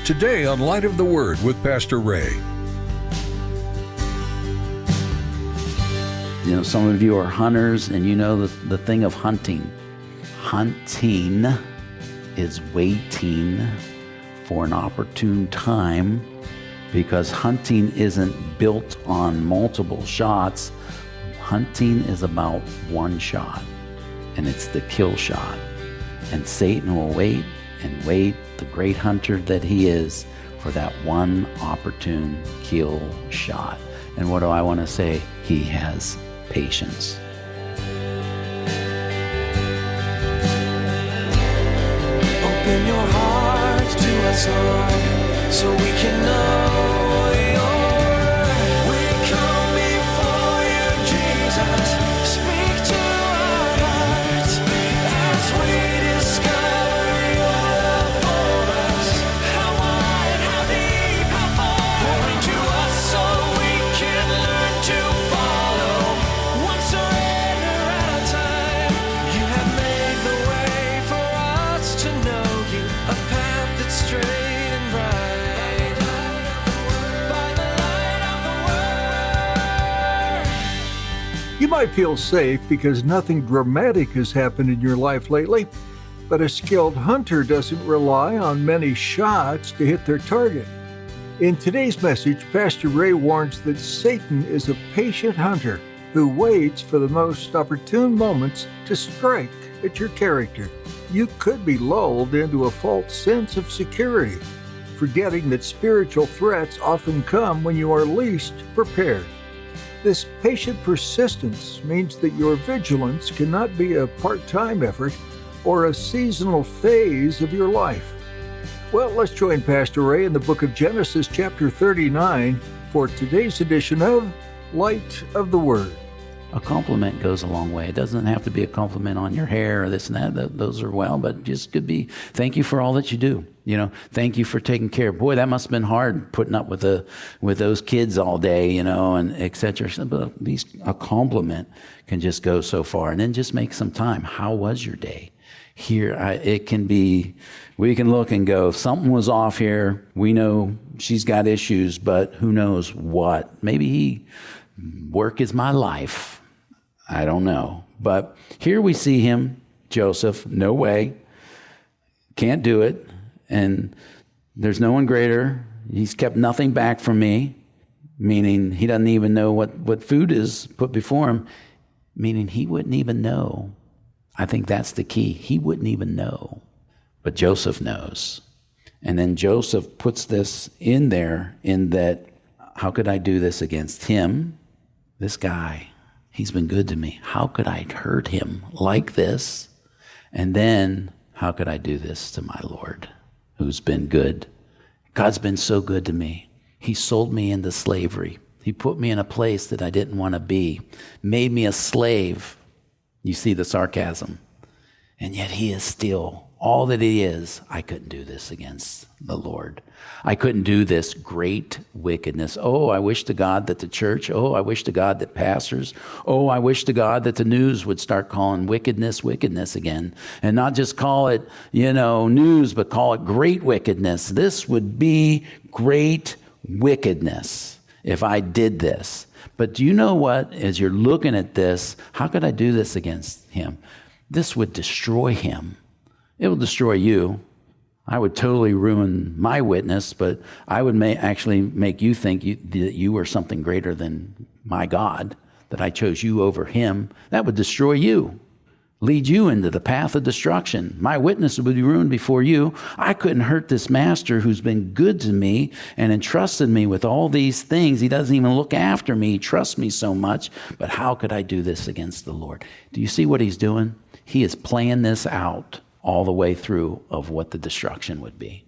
Today on Light of the Word with Pastor Ray. You know, some of you are hunters, and you know the thing of hunting. Hunting is waiting for an opportune time, because hunting isn't built on multiple shots. Hunting is about one shot, and it's the kill shot. And Satan will wait and wait, the great hunter that he is, for that one opportune kill shot. And what do I want to say? He has patience. Open your heart to us, Lord, so we can know your word. We come before you, Jesus. Speak to our hearts as we discover your love for us. How wide, how deep, how far. Pour into us so we can learn to follow. One surrender at a time. You have made the way for us to know you, a path that's straight and right. By the light of the word. You might feel safe because nothing dramatic has happened in your life lately, but a skilled hunter doesn't rely on many shots to hit their target. In today's message, Pastor Ray warns that Satan is a patient hunter who waits for the most opportune moments to strike at your character. You could be lulled into a false sense of security, forgetting that spiritual threats often come when you are least prepared. This patient persistence means that your vigilance cannot be a part-time effort or a seasonal phase of your life. Well, let's join Pastor Ray in the book of Genesis chapter 39 for today's edition of Light of the Word. A compliment goes a long way. It doesn't have to be a compliment on your hair or this and that. Those are well, but just could be, thank you for all that you do. You know, thank you for taking care. Boy, that must have been hard putting up with those kids all day, you know, and et cetera. But at least a compliment can just go so far. And then just make some time. How was your day? Here, it can be, we can look and go, something was off here. We know she's got issues, but who knows what. Maybe work is my life. I don't know. But here we see him, Joseph, no way, can't do it. And there's no one greater. He's kept nothing back from me, meaning he doesn't even know what food is put before him, meaning he wouldn't even know. I think that's the key. He wouldn't even know. But Joseph knows. And then Joseph puts this in there in that, how could I do this against him? This guy, he's been good to me. How could I hurt him like this? And then, how could I do this to my Lord, who's been good? God's been so good to me. He sold me into slavery. He put me in a place that I didn't want to be, made me a slave. You see the sarcasm. And yet he is still all that he is. I couldn't do this against the Lord. I couldn't do this great wickedness. Oh, I wish to God that the church, I wish to God that pastors, I wish to God that the news would start calling wickedness again. And not just call it, news, but call it great wickedness. This would be great wickedness if I did this. But do you know what? As you're looking at this, how could I do this against him? This would destroy him. It will destroy you. I would totally ruin my witness, but I would actually make you think that you were something greater than my God, that I chose you over him. That would destroy you, lead you into the path of destruction. My witness would be ruined before you. I couldn't hurt this master who's been good to me and entrusted me with all these things. He doesn't even look after me. He trusts me so much. But how could I do this against the Lord? Do you see what he's doing? He is playing this out all the way through of what the destruction would be.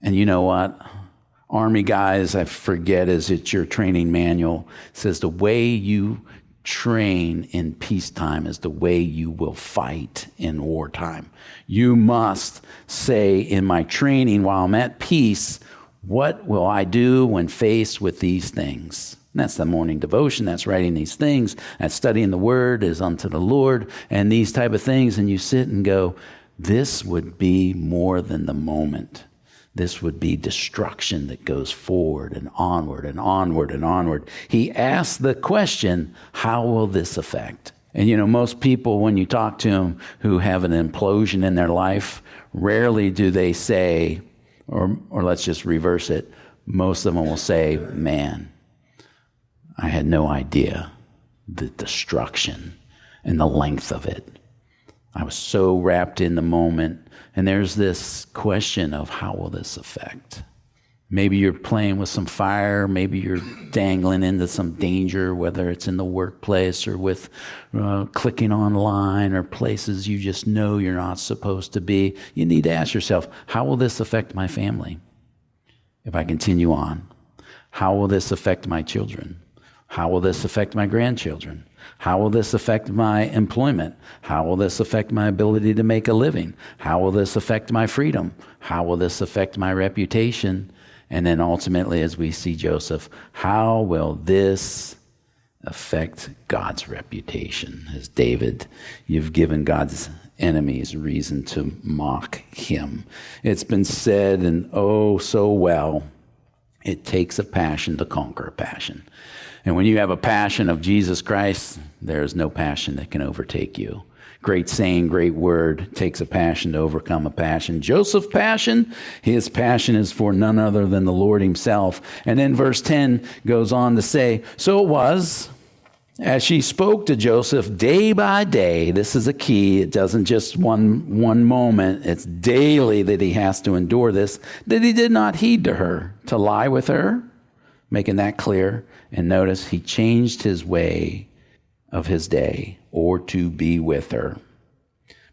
And you know what? Army guys, I forget, it's your training manual, says the way you train in peacetime is the way you will fight in wartime. You must say, in my training while I'm at peace, what will I do when faced with these things? And that's the morning devotion, that's writing these things, that's studying the word is unto the Lord, and these type of things. And you sit and go, this would be more than the moment. This would be destruction that goes forward and onward and onward and onward. He asked the question, how will this affect? And most people, when you talk to them who have an implosion in their life, rarely do they say, or let's just reverse it, most of them will say, man, I had no idea the destruction and the length of it. I was so wrapped in the moment. And there's this question of how will this affect? Maybe you're playing with some fire. Maybe you're dangling into some danger, whether it's in the workplace or with clicking online or places you just know you're not supposed to be. You need to ask yourself, how will this affect my family if I continue on? How will this affect my children? How will this affect my grandchildren? How will this affect my employment? How will this affect my ability to make a living? How will this affect my freedom? How will this affect my reputation? And then ultimately, as we see Joseph, how will this affect God's reputation? As David, you've given God's enemies reason to mock him. It's been said, and oh so well, it takes a passion to conquer a passion. And when you have a passion of Jesus Christ, there is no passion that can overtake you. Great saying, great word. It takes a passion to overcome a passion. Joseph's passion, his passion is for none other than the Lord himself. And then verse 10 goes on to say, so it was, as she spoke to Joseph day by day, this is a key, it doesn't just one moment, it's daily that he has to endure this, that he did not heed to her, to lie with her, making that clear. And notice he changed his way of his day, or to be with her.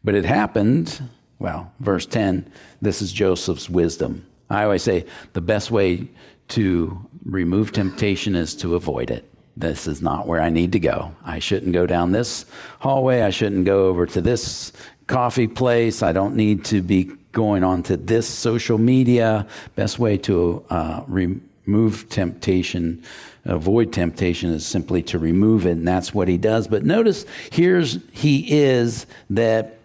But it happened, well, verse 10, this is Joseph's wisdom. I always say the best way to remove temptation is to avoid it. This is not where I need to go. I shouldn't go down this hallway. I shouldn't go over to this coffee place. I don't need to be going on to this social media. Best way to remove temptation, avoid temptation, is simply to remove it, and that's what he does. But notice he is that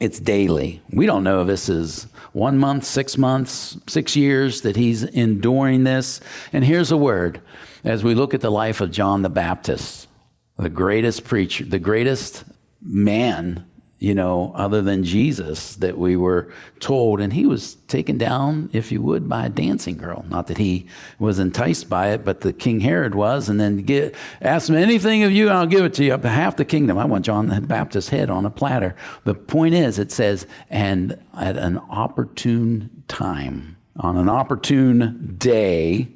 it's daily. We don't know if this is 1 month, 6 months, 6 years that he's enduring this. And here's a word. As we look at the life of John the Baptist, the greatest preacher, the greatest man, other than Jesus, that we were told. And he was taken down, if you would, by a dancing girl. Not that he was enticed by it, but the King Herod was. And then ask him anything of you, and I'll give it to you, up to half the kingdom. I want John the Baptist's head on a platter. The point is, it says, and at an opportune time, on an opportune day,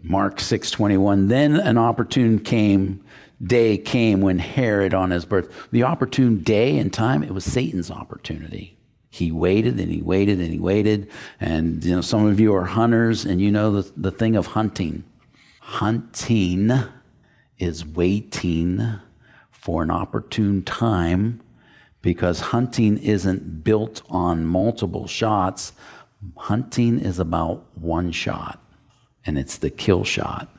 Mark 6:21, then an opportune day came when Herod on his birth. The opportune day and time, it was Satan's opportunity. He waited and he waited and he waited. And, some of you are hunters, and the thing of hunting. Hunting is waiting for an opportune time, because hunting isn't built on multiple shots. Hunting is about one shot, and it's the kill shot.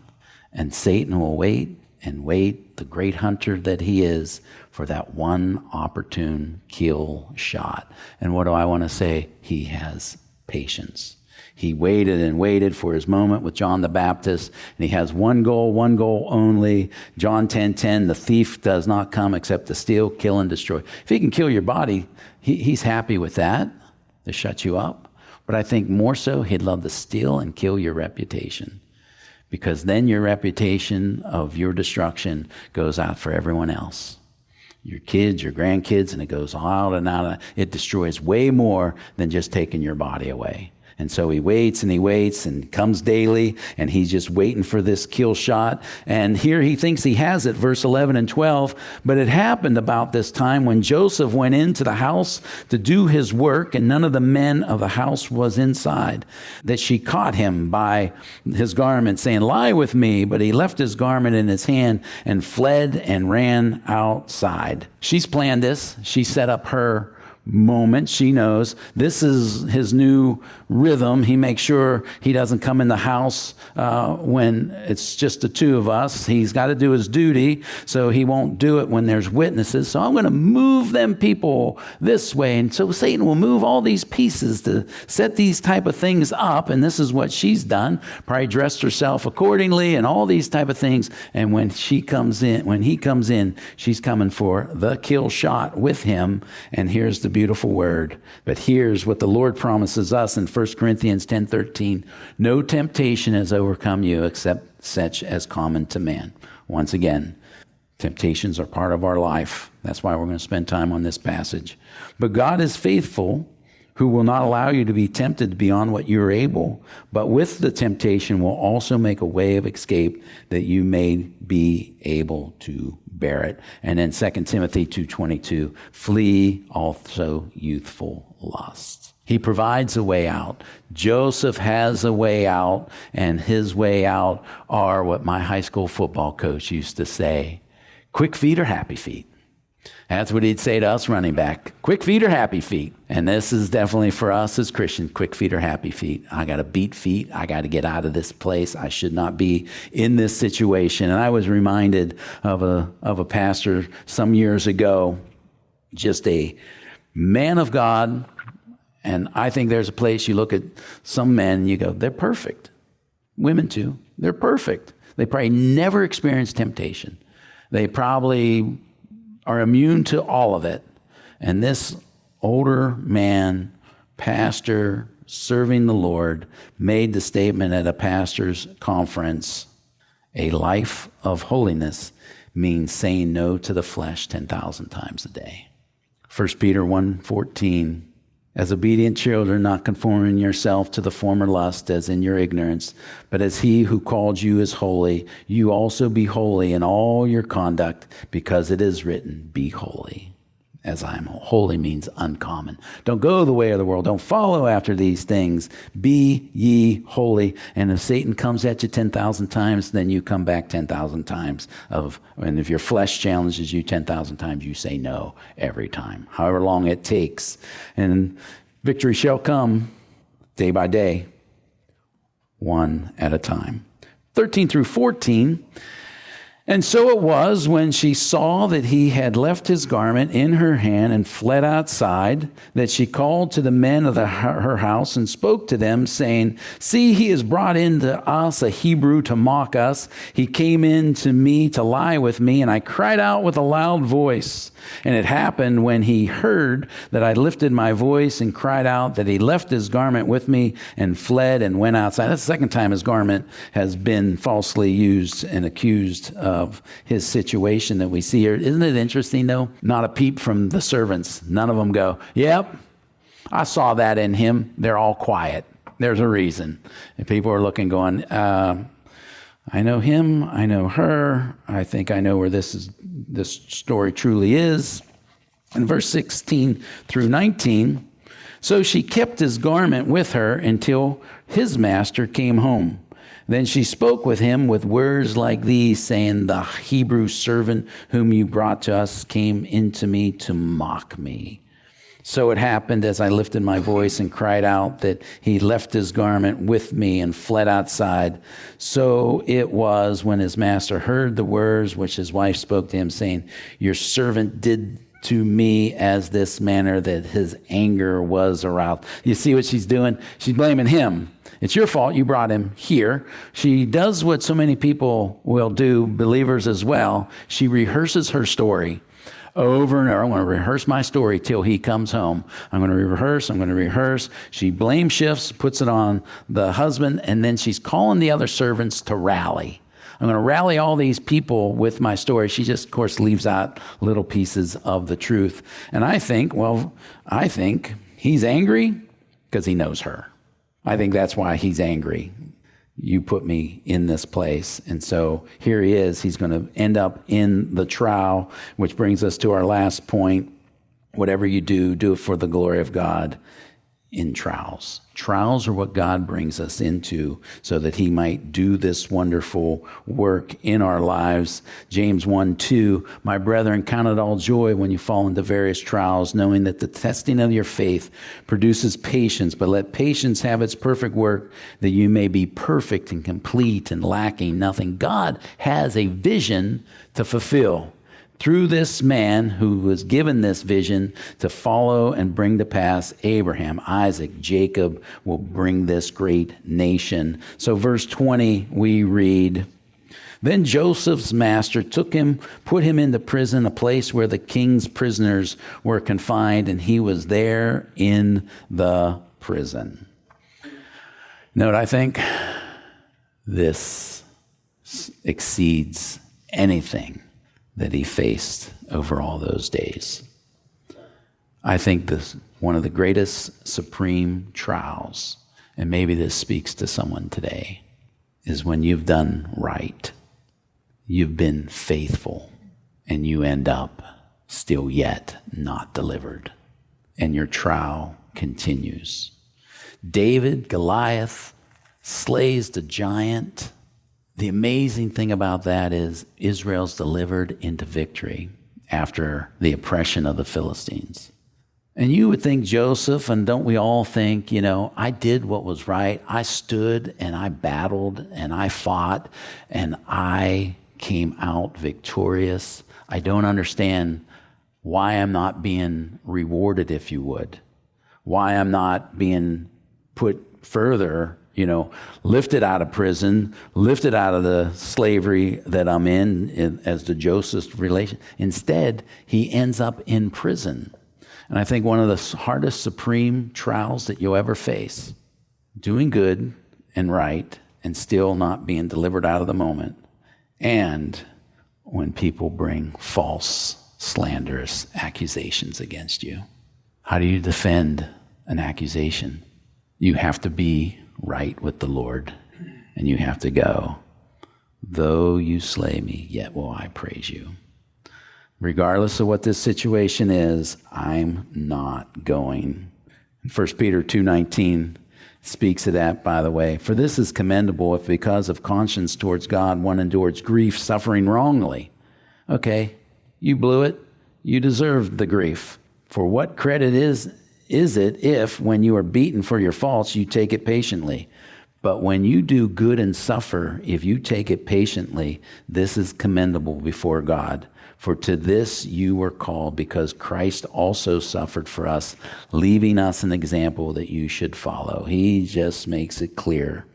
And Satan will wait and wait, the great hunter that he is, for that one opportune kill shot. And what do I want to say? He has patience. He waited and waited for his moment with John the Baptist, and he has one goal only. John 10:10, the thief does not come except to steal, kill, and destroy. If he can kill your body, he's happy with that, to shut you up. But I think more so, he'd love to steal and kill your reputation. Because then your reputation of your destruction goes out for everyone else. Your kids, your grandkids, and it goes out and out. It destroys way more than just taking your body away. And so he waits and comes daily, and he's just waiting for this kill shot. And here he thinks he has it, verse 11 and 12. But it happened about this time when Joseph went into the house to do his work, and none of the men of the house was inside, that she caught him by his garment, saying, lie with me. But he left his garment in his hand and fled and ran outside. She's planned this. She set up her moment. She knows this is his new rhythm. He makes sure he doesn't come in the house when it's just the two of us. He's got to do his duty, so he won't do it when there's witnesses. So I'm going to move them people this way. And so Satan will move all these pieces to set these type of things up. And this is what she's done. Probably dressed herself accordingly and all these type of things. And when he comes in, she's coming for the kill shot with him. And here's the beautiful word. But here's what the Lord promises us in 1 Corinthians 10:13. No temptation has overcome you except such as common to man. Once again, temptations are part of our life. That's why we're going to spend time on this passage. But God is faithful, who will not allow you to be tempted beyond what you're able, but with the temptation will also make a way of escape that you may be able to bear it. And then 2 Timothy 2:22, flee also youthful lusts. He provides a way out. Joseph has a way out, and his way out are what my high school football coach used to say, quick feet or happy feet. That's what he'd say to us running back. Quick feet or happy feet. And this is definitely for us as Christians, quick feet or happy feet. I got to beat feet. I got to get out of this place. I should not be in this situation. And I was reminded of a pastor some years ago, just a man of God. And I think there's a place you look at some men, you go, they're perfect. Women too. They're perfect. They probably never experienced temptation. They probably are immune to all of it. And this older man, pastor, serving the Lord, made the statement at a pastor's conference, a life of holiness means saying no to the flesh 10,000 times a day. 1 Peter 1:14, as obedient children, not conforming yourself to the former lust as in your ignorance, but as he who called you is holy, you also be holy in all your conduct, because it is written, be holy as I am holy. Holy means uncommon. Don't go the way of the world. Don't follow after these things. Be ye holy. And if Satan comes at you 10,000 times, then you come back 10,000 times. And if your flesh challenges you 10,000 times, you say no every time, however long it takes. And victory shall come day by day, one at a time. 13 through 14. And so it was, when she saw that he had left his garment in her hand and fled outside, that she called to the men of her house and spoke to them, saying, see, he has brought in to us a Hebrew to mock us. He came in to me to lie with me, and I cried out with a loud voice. And it happened, when he heard that I lifted my voice and cried out, that he left his garment with me and fled and went outside. That's the second time his garment has been falsely used and accused of his situation that we see here. Isn't it interesting, though? Not a peep from the servants. None of them go, yep, I saw that in him. They're all quiet. There's a reason. And people are looking, going, I know him, I know her, I think I know where this story truly is. In verse 16 through 19, so she kept his garment with her until his master came home. Then she spoke with him with words like these, saying, the Hebrew servant whom you brought to us came into me to mock me. So it happened, as I lifted my voice and cried out, that he left his garment with me and fled outside. So it was, when his master heard the words which his wife spoke to him, saying, your servant did to me as this manner, that his anger was aroused. You see what she's doing? She's blaming him. It's your fault. You brought him here. She does what so many people will do, believers as well. She rehearses her story over and over. I'm going to rehearse my story till he comes home. I'm going to rehearse. She blame shifts, puts it on the husband, and then she's calling the other servants to rally. I'm going to rally all these people with my story. She just, of course, leaves out little pieces of the truth. And I think he's angry because he knows her. I think that's why he's angry. You put me in this place. And so here he is. He's going to end up in the trial, which brings us to our last point. Whatever you do, do it for the glory of God. in trials. Trials are what God brings us into so that he might do this wonderful work in our lives. James 1:2, my brethren, count it all joy when you fall into various trials, knowing that the testing of your faith produces patience, but let patience have its perfect work, that you may be perfect and complete and lacking nothing. God has a vision to fulfill through this man who was given this vision to follow and bring to pass Abraham, Isaac, Jacob will bring this great nation. So verse 20, we read, then Joseph's master took him, put him into prison, a place where the king's prisoners were confined, and he was there in the prison. Note, I think this exceeds anything that he faced over all those days. I think this one of the greatest supreme trials, and maybe this speaks to someone today, is when you've done right, you've been faithful, and you end up still yet not delivered, and your trial continues. David, Goliath, slays the giant. The amazing thing about that is Israel's delivered into victory after the oppression of the Philistines. And you would think Joseph, and don't we all think, I did what was right. I stood and I battled and I fought and I came out victorious. I don't understand why I'm not being rewarded, if you would. Why I'm not being put further, lifted out of prison, lifted out of the slavery that I'm in as the Joseph relation. Instead, he ends up in prison. And I think one of the hardest supreme trials that you'll ever face, doing good and right and still not being delivered out of the moment, and when people bring false, slanderous accusations against you. How do you defend an accusation? You have to be right with the Lord, and you have to go, though you slay me, yet will I praise you. Regardless of what this situation is, I'm not going. 1 Peter 2:19 speaks of that, by the way. For this is commendable if because of conscience towards God one endures grief, suffering wrongly. Okay, you blew it. You deserved the grief. For what credit is it if, when you are beaten for your faults, you take it patiently? But when you do good and suffer, if you take it patiently, this is commendable before God. For to this you were called, because Christ also suffered for us, leaving us an example that you should follow. He just makes it clear.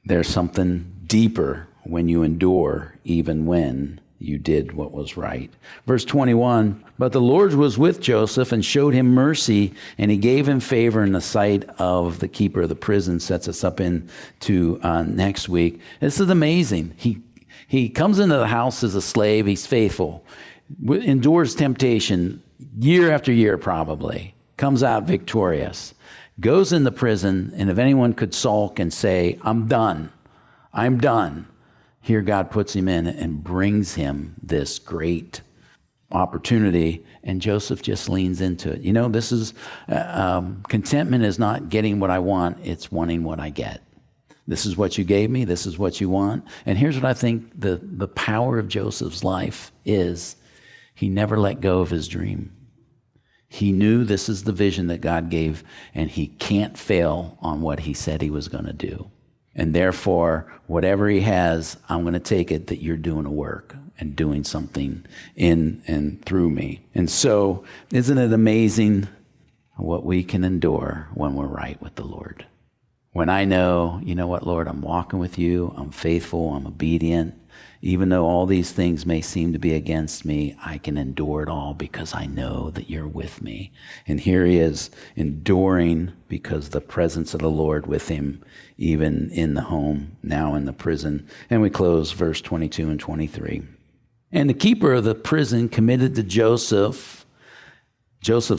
There's something deeper when you endure, even when you did what was right. Verse 21, but the Lord was with Joseph and showed him mercy, and he gave him favor in the sight of the keeper of the prison. Sets us up into next week. This is amazing. He comes into the house as a slave. He's faithful, endures temptation year after year probably, comes out victorious, goes into prison, and if anyone could sulk and say, I'm done, here God puts him in and brings him this great opportunity, and Joseph just leans into it. This is, contentment is not getting what I want, it's wanting what I get. This is what you gave me, this is what you want. And here's what I think the power of Joseph's life is. He never let go of his dream. He knew this is the vision that God gave, and he can't fail on what he said he was going to do. And therefore, whatever he has, I'm going to take it that you're doing a work and doing something in and through me. And so, isn't it amazing what we can endure when we're right with the Lord? When I know, you know what, Lord, I'm walking with you, I'm faithful, I'm obedient. Even though all these things may seem to be against me, I can endure it all because I know that you're with me. And here he is, enduring because the presence of the Lord with him, even in the home, now in the prison. And we close verse 22 and 23. And the keeper of the prison committed to Joseph's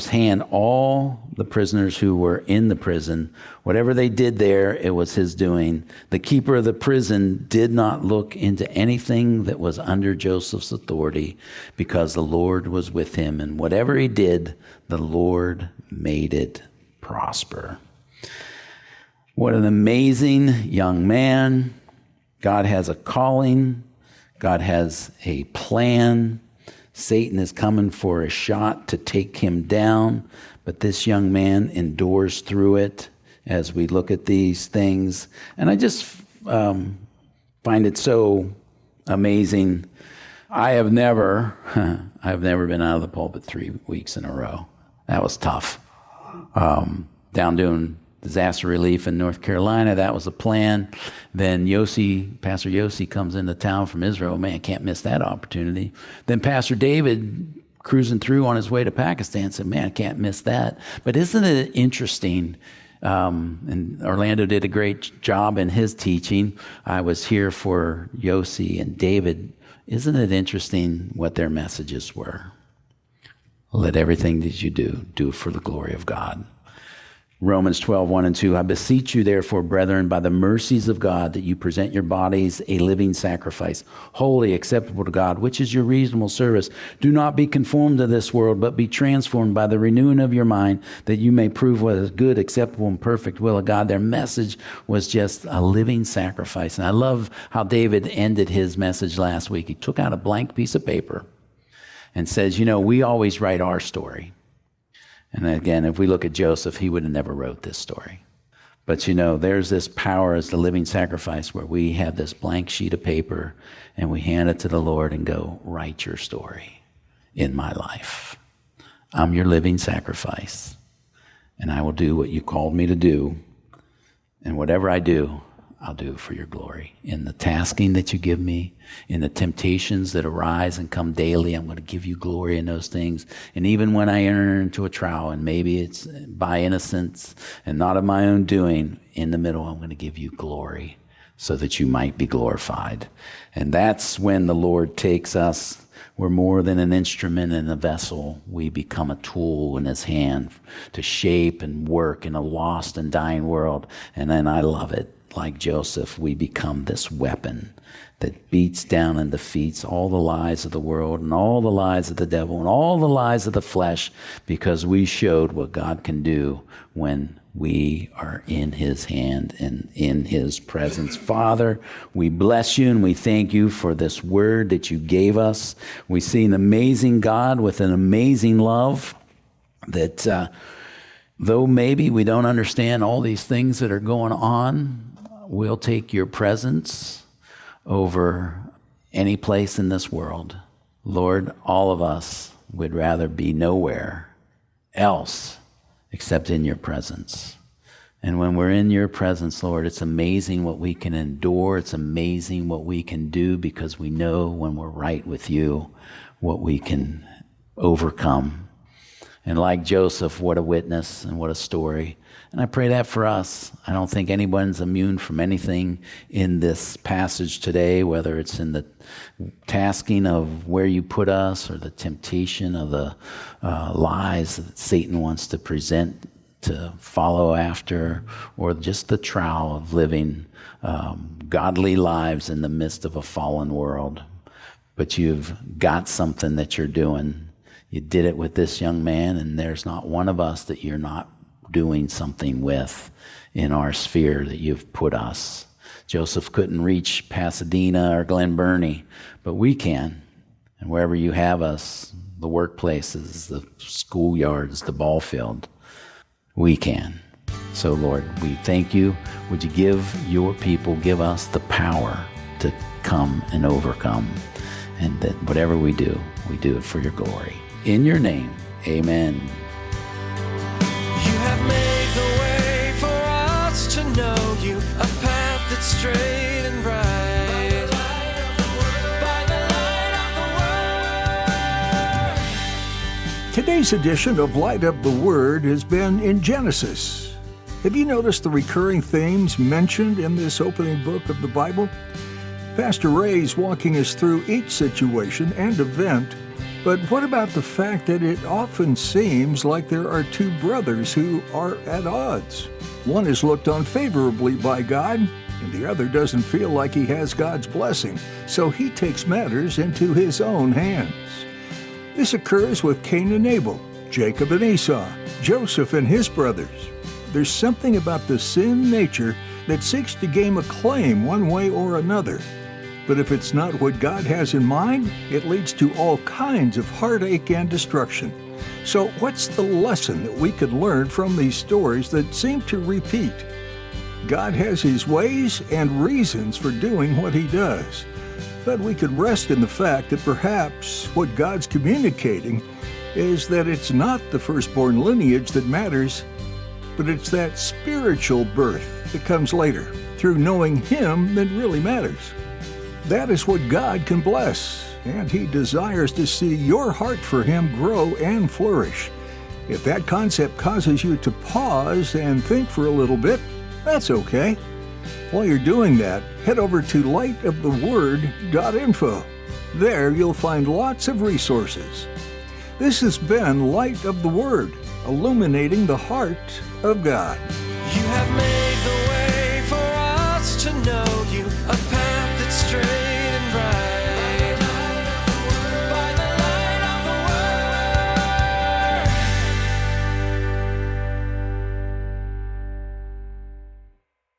hand all the prisoners who were in the prison. Whatever they did there, it was his doing. The keeper of the prison did not look into anything that was under Joseph's authority, because the Lord was with him. And whatever he did, the Lord made it prosper. What an amazing young man. God has a calling. God has a plan. Satan is coming for a shot to take him down, but this young man endures through it as we look at these things. And I just find it so amazing. I've never been out of the pulpit 3 weeks in a row. That was tough. Down doing disaster relief in North Carolina, that was the plan. Then Pastor Yossi comes into town from Israel. Man, can't miss that opportunity. Then Pastor David cruising through on his way to Pakistan said, man, can't miss that. But isn't it interesting? And Orlando did a great job in his teaching. I was here for Yossi and David. Isn't it interesting what their messages were? Let everything that you do it for the glory of God. Romans 12:1 and 2, I beseech you, therefore, brethren, by the mercies of God, that you present your bodies a living sacrifice, holy, acceptable to God, which is your reasonable service. Do not be conformed to this world, but be transformed by the renewing of your mind, that you may prove what is good, acceptable, and perfect will of God. Their message was just a living sacrifice. And I love how David ended his message last week. He took out a blank piece of paper and says, we always write our story. And again, if we look at Joseph, he would have never wrote this story. But there's this power as the living sacrifice where we have this blank sheet of paper and we hand it to the Lord and go, write your story in my life. I'm your living sacrifice, and I will do what you called me to do. And whatever I do, I'll do it for your glory. In the tasking that you give me, in the temptations that arise and come daily, I'm going to give you glory in those things. And even when I enter into a trial, and maybe it's by innocence and not of my own doing, in the middle, I'm going to give you glory so that you might be glorified. And that's when the Lord takes us. We're more than an instrument and a vessel. We become a tool in his hand to shape and work in a lost and dying world. And then I love it. Like Joseph, we become this weapon that beats down and defeats all the lies of the world and all the lies of the devil and all the lies of the flesh, because we showed what God can do when we are in his hand and in his presence. Father, we bless you and we thank you for this word that you gave us. We see an amazing God with an amazing love that though maybe we don't understand all these things that are going on, we'll take your presence over any place in this world. Lord, all of us would rather be nowhere else except in your presence. And when we're in your presence, Lord, it's amazing what we can endure. It's amazing what we can do, because we know when we're right with you, what we can overcome. And like Joseph, what a witness and what a story. And I pray that for us. I don't think anyone's immune from anything in this passage today, whether it's in the tasking of where you put us or the temptation of the lies that Satan wants to present to follow after, or just the trial of living godly lives in the midst of a fallen world. But you've got something that you're doing. You did it with this young man, and there's not one of us that you're not doing something with in our sphere that you've put us. Joseph couldn't reach Pasadena or Glen Burnie, but we can. And wherever you have us, the workplaces, the schoolyards, the ball field, we can. So Lord, we thank you. Would you give your people, give us the power to come and overcome, and that whatever we do it for your glory. In your name, amen. You have made the way for us to know you, a path that's straight and bright. By the light of the word. Today's edition of Light Up the Word has been in Genesis. Have you noticed the recurring themes mentioned in this opening book of the Bible? Pastor Ray's walking us through each situation and event. But what about the fact that it often seems like there are two brothers who are at odds? One is looked on favorably by God, and the other doesn't feel like he has God's blessing, so he takes matters into his own hands. This occurs with Cain and Abel, Jacob and Esau, Joseph and his brothers. There's something about the sin nature that seeks to gain acclaim one way or another. But if it's not what God has in mind, it leads to all kinds of heartache and destruction. So what's the lesson that we could learn from these stories that seem to repeat? God has His ways and reasons for doing what He does. But we could rest in the fact that perhaps what God's communicating is that it's not the firstborn lineage that matters, but it's that spiritual birth that comes later, through knowing Him, that really matters. That is what God can bless, and He desires to see your heart for Him grow and flourish. If that concept causes you to pause and think for a little bit, that's okay. While you're doing that, head over to lightoftheword.info. There you'll find lots of resources. This has been Light of the Word, illuminating the heart of God. You have made